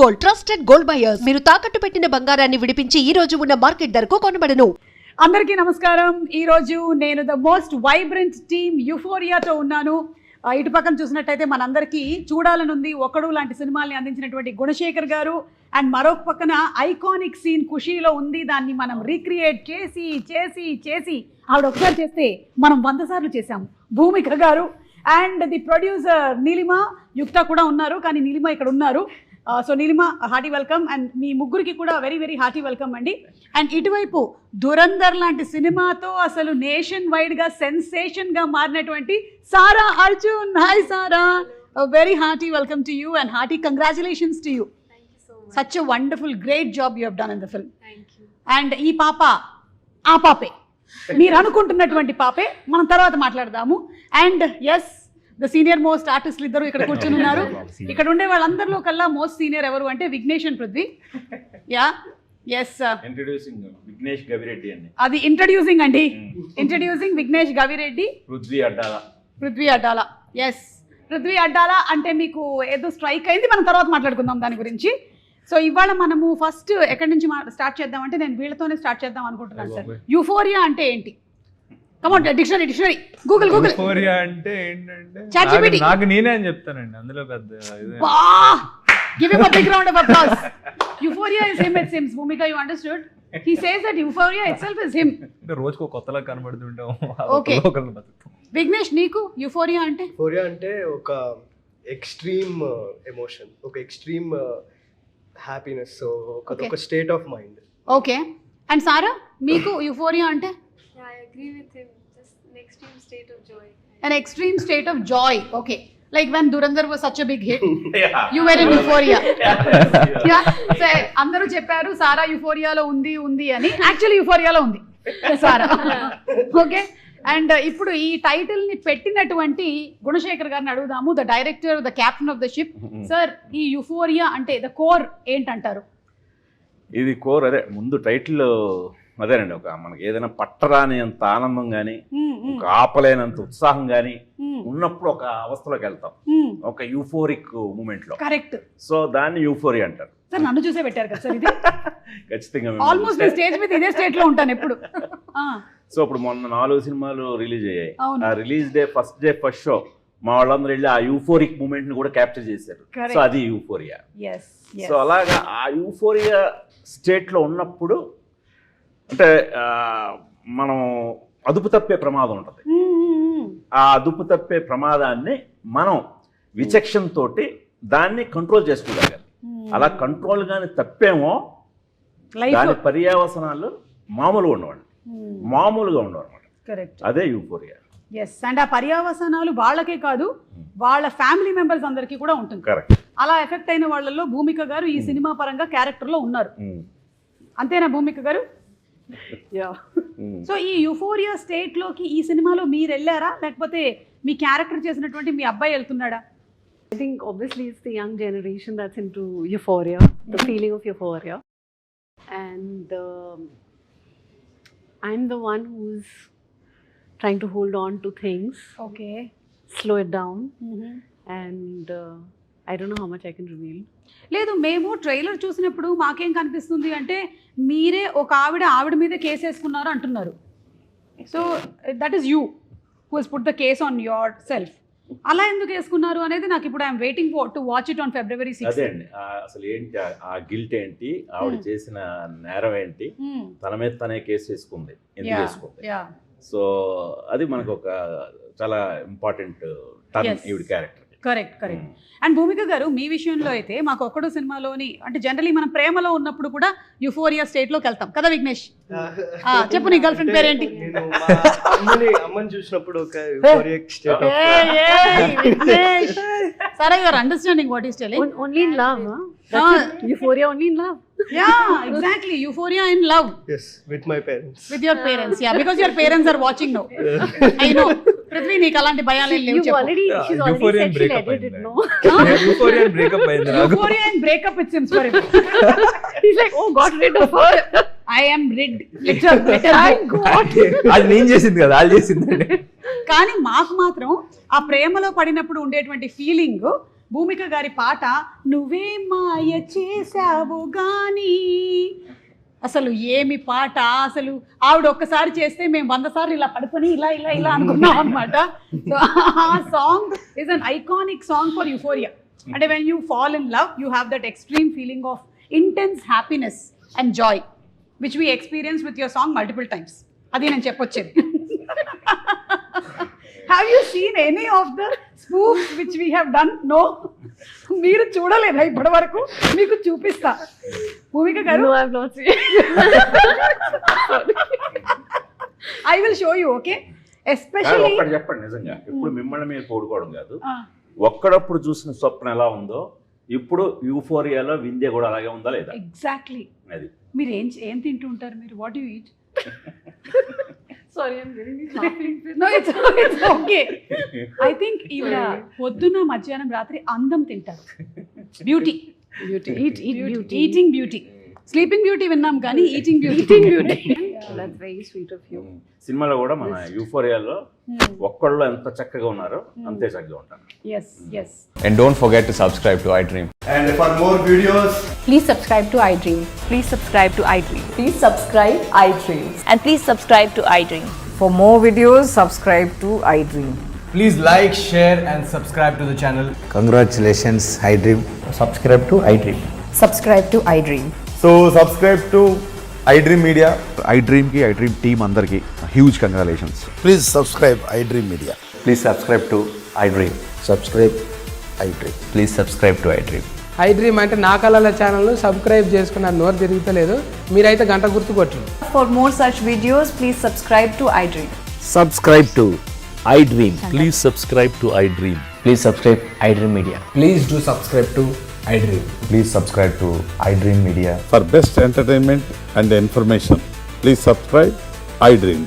Gold, trusted gold buyers. మీరు తాకట్టు పెట్టిన బంగారాన్ని విడిపించి ఈ రోజు ఉన్న మార్కెట్ ధరకు కొనబడను. అందరికీ నమస్కారం. ఈ రోజు నేను ద మోస్ట్ వైబ్రెంట్ టీమ్ యుఫోరియాతో ఉన్నాను. ఇటు పక్కన చూసినట్టయితే మనందరికీ చూడాలనుంది ఒకడు లాంటి సినిమాల్ని అందించినటువంటి గుణశేఖర్ గారు, అండ్ మరొక పక్కన ఐకానిక్ సీన్ ఖుషీలో ఉంది. దాన్ని మనం రీక్రియేట్ చేసి చేసి చేసి ఆవిడ ఒకసారి చేస్తే మనం 100 సార్లు చేశాము. భూమిక గారు అండ్ ది ప్రొడ్యూసర్ నీలిమ, యుక్త కూడా ఉన్నారు, కానీ నీలిమ ఇక్కడ ఉన్నారు. So Neelima, hearty welcome. And మీ ముగ్గురికి కూడా వెరీ వెరీ హార్టీ వెల్కమ్ అండి. అండ్ ఇటువైపు దురందర్ లాంటి సినిమాతో అసలు నేషన్ వైడ్గా సెన్సేషన్గా మారినటువంటి Sara Arjun. Hi Sara, very hearty welcome to you and hearty congratulations to you. Such a wonderful great job you have done in the film. And ఈ పాప ఆ పాపే, మీరు అనుకుంటున్నటువంటి పాపే. మనం తర్వాత మాట్లాడదాము. And yes, the senior most ఆర్టిస్టులు ఇద్దరు ఇక్కడ కూర్చొని ఉన్నారు. ఇక్కడ ఉండే వాళ్ళందరిలో కల్లా మోస్ట్ సీనియర్ ఎవరు అంటే Vignesh and Prithvi. Yeah yes, introducing Vignesh Gavireddy అండి. అది ఇంట్రడ్యూసింగ్ అండి. ఇంట్రడ్యూసింగ్ విఘ్నేష్ గవిరెడ్డి, పృథ్వీ అడ్డాల. ఎస్, పృథ్వీ అడ్డాల అంటే మీకు ఏదో స్ట్రైక్ అయింది. మనం తర్వాత మాట్లాడుకుందాం దాని గురించి. సో ఇవాళ మనము ఫస్ట్ ఎక్కడి నుంచి స్టార్ట్ చేద్దాం అంటే, నేను వీళ్ళతోనే స్టార్ట్ చేద్దాం అనుకుంటున్నాను సార్. యుఫోరియా అంటే ఏంటి? కమాన్, డిక్షనరీ గూగుల్. యుఫోరియా అంటే ఏంటంటే ChatGPT. నాకు నేనే అని చెప్తానండి, అందులో పెద్ద Give him a big round of applause. Euphoria is him, it seems. Bhumika, you understood? He says that euphoria itself is him. రోజుకు కొత్తలా కనబడుతుంటాం. Okay. Vignesh, నీకు యుఫోరియా అంటే? యుఫోరియా అంటే ఒక ఎక్స్ట్రీమ్ ఎమోషన్, ఒక ఎక్స్ట్రీమ్ హ్యాపీనెస్, ఒక state of mind. Okay. And Sara, మీకు యుఫోరియా అంటే? Yeah, I agree with him. Just an extreme state of joy. An extreme state of joy. Okay. Like when Durandar was such a big hit, you were in euphoria. Yeah. So అందరూ చెప్పారు సారా యుఫోరియాలో ఉంది అని. Actually యుఫోరియాలో ఉంది సారా. Okay. And ఇప్పుడు ఈ title ని పెట్టినటువంటి గుణశేఖర్ గారిని అడుగుదాము, the director, the captain of the ship. Sir, ఈ యుఫోరియా అంటే ద కోర్ ఏంటంటారు? ఇది కోర్ అదే, ముందు టైటిల్ అదేనండి. ఒక మనకి ఏదైనా పట్టరాని అంత ఆనందం కానీ, ఒక ఆపలేనంత ఉత్సాహం కానీ ఉన్నప్పుడు ఒక అవస్థలోకి వెళ్తాం, ఒక యూఫోరిక్ మూమెంట్ లో. కరెక్ట్. సో దాన్ని యూఫోరియా అంటారు. సార్, నన్ను చూసే పెట్టారు కదా సార్ ఇది. ఖచ్చితంగా ఆల్మోస్ట్ స్టేజ్ మీద ఇదే స్టేట్ లో ఉంటాను ఎప్పుడు. సో ఇప్పుడు మొన్న 4 సినిమాలు రిలీజ్ అయ్యాయి. అవును. ఆ రిలీజ్ డే ఫస్ట్ షో మా వాళ్ళందరూ వెళ్ళి ఆ యూఫోరిక్ మూమెంట్ ని కూడా క్యాప్చర్ చేశారు. సో అది యూఫోరియా. సో అలాగా ఆ యూఫోరియా స్టేట్ లో ఉన్నప్పుడు అంటే మనం అదుపు తప్పే ప్రమాదం ఉంటుంది. ఆ అదుపు తప్పే ప్రమాదాన్ని మనం విచక్షణ తోటి దాన్ని కంట్రోల్ చేసుకోగలగాలి. అలా కంట్రోల్ గాని తప్పేమో దాని పర్యవసనాలు మామూలుగా ఉండవు అనమాట. కరెక్ట్. అదే యూఫోరియా. ఎస్. అండ్ ఆ పర్యవసనాలు వాళ్ళకే కాదు, వాళ్ళ ఫ్యామిలీ మెంబర్స్ అందరికీ కూడా ఉంటుంది. కరెక్ట్. అలా ఎఫెక్ట్ అయిన వాళ్ళల్లో భూమిక గారు ఈ సినిమా పరంగా క్యారెక్టర్ లో ఉన్నారు. అంతేనా భూమిక గారు? సో ఈ యుఫోరియా స్టేట్ లోకి ఈ సినిమాలో మీరు వెళ్ళారా, లేకపోతే మీ క్యారెక్టర్ చేసినటువంటి మీ అబ్బాయి వెళ్తున్నాడా? I think obviously it's the young generation that's into euphoria, the feeling of euphoria. And I'm the one who's trying to hold on to things, Okay. slow it down. And I don't know how much I can reveal. లేదు, మేము trailer చూసినప్పుడు మాకేం కనిపిస్తుంది అంటే మీరే ఒక ఆవిడ మీద కేసు వేసుకున్నారు అంటున్నారు. So that is you who has put the case on your self. అలా ఎందుకు వేసుకున్నారు అనేది నాకు ఇప్పుడు I'm waiting to watch it on February 6. అదే అండి, అసలు ఏంటి ఆ గిల్ట్ ఏంటి, ఆవిడ చేసిన నేరం ఏంటి, తన మీద తనే కేసు వేసుకుంది, ఎందుకు వేసుకుంది. సో అది మనకు ఒక చాలా ఇంపార్టెంట్ టర్న్ ఈవిడ క్యారెక్టర్. కరెక్ట్. అండ్ భూమిక గారు, మీ విషయంలో అయితే మాకు ఒక్కడు సినిమాలోని అంటే జనరలీ మనం ప్రేమలో ఉన్నప్పుడు కూడా యుఫోరియా స్టేట్ లోకి వెళ్తాం కదా విఘ్నేష్? చెప్పు, నీ గర్ల్ ఫ్రెండ్ పేరేంటి? అమ్మని చూసినప్పుడు ఒక euphoric state of Vignesh. Sara, you are understanding what he's telling? Only in love, huh? That's it. Euphoria only in love. Yeah, exactly. Euphoria in love. Yes, with my parents. With your parents, yeah, because your parents are watching now. I know. Prithvi, నీకు అలాంటి భయాలు లేవు చెప్పు. She's already said she'll edit it, no? Euphoria breakup అయింది నాకు. Euphoria and breakup, it seems for him. He's like, oh, got rid of her. I am rid. Literally. Thank God. అది నేను చేసింది కదా, వాళ్ళు చేసిందండి. కానీ మాకు మాత్రం ఆ ప్రేమలో పడినప్పుడు ఉండేటువంటి ఫీలింగ్ భూమిక గారి పాట నువ్వే మాయ చేసావు గాని, అసలు ఏమి పాట అసలు. ఆవిడ ఒక్కసారి చేస్తే మేము 100 సార్లు ఇలా పడుకొని ఇలా ఇలా ఇలా అనుకున్నాం అనమాట. సో ఆ song is an iconic song for euphoria. అంటే when you fall in love you have that extreme feeling of intense happiness and joy which we experience with your song multiple times. అది నేను చెప్పొచ్చేది. Have you seen any of the spoofs which we have done? No, మీరు చూడలేదా ఇప్పటి వరకు? మీకు చూపిస్తా. భూమిక గారు, No, I have not seen. I will show you. Okay, especially ఒక్కటి చెప్పండి నిజంగా, ఇప్పుడు మిమ్మల్ని మీరు పోడుకోవడం కాదు, ఒక్కడప్పుడు చూసిన స్వప్న ఎలా ఉందో ఇప్పుడు యూఫోరియాలో వింధ్య కూడా అలాగే ఉందా లేదా? ఎగ్జాక్ట్లీ. అది మీరు ఏం తింటూ ఉంటారు? మీరు what you eat? Sorry, I'm getting laughing. No, it's okay. I think ఈవిడ పొద్దున మధ్యాహ్నం రాత్రి అందం తింటారు. Beauty, Eat beauty. Eating beauty. Sleeping beauty విన్నాం కానీ eating beauty. That's very sweet of you. సినిమాలో కూడా మన యూఫోరియాలో ఒక్కళ్ళు ఎంత చక్కగా ఉన్నారో అంతే చక్కగా ఉంటారు. Yes, yes. And don't forget to subscribe to iDream. And for more videos, Please subscribe to iDream. Please subscribe to iDream. Please subscribe iDream. And please subscribe to iDream. For more videos, subscribe to iDream. please like, share and subscribe to the channel. Congratulations, iDream. Subscribe to iDream. Subscribe to iDream. So subscribe to iDream Media. iDream ki iDream team andarki huge congratulations. Please subscribe iDream Media. Please subscribe to iDream. Subscribe iDream. Please subscribe to iDream. iDream అంటే నా కళల channel subscribe చేసుకున్న నోరు తిరుగుతలేదు, మీరైతే గంట గుర్తు కొట్టండి. For more such videos, please subscribe to iDream. Subscribe to iDream. Please subscribe to iDream. Please subscribe iDream Media. Please do subscribe to iDream. Please subscribe to iDream Media. For best entertainment and information, please subscribe iDream.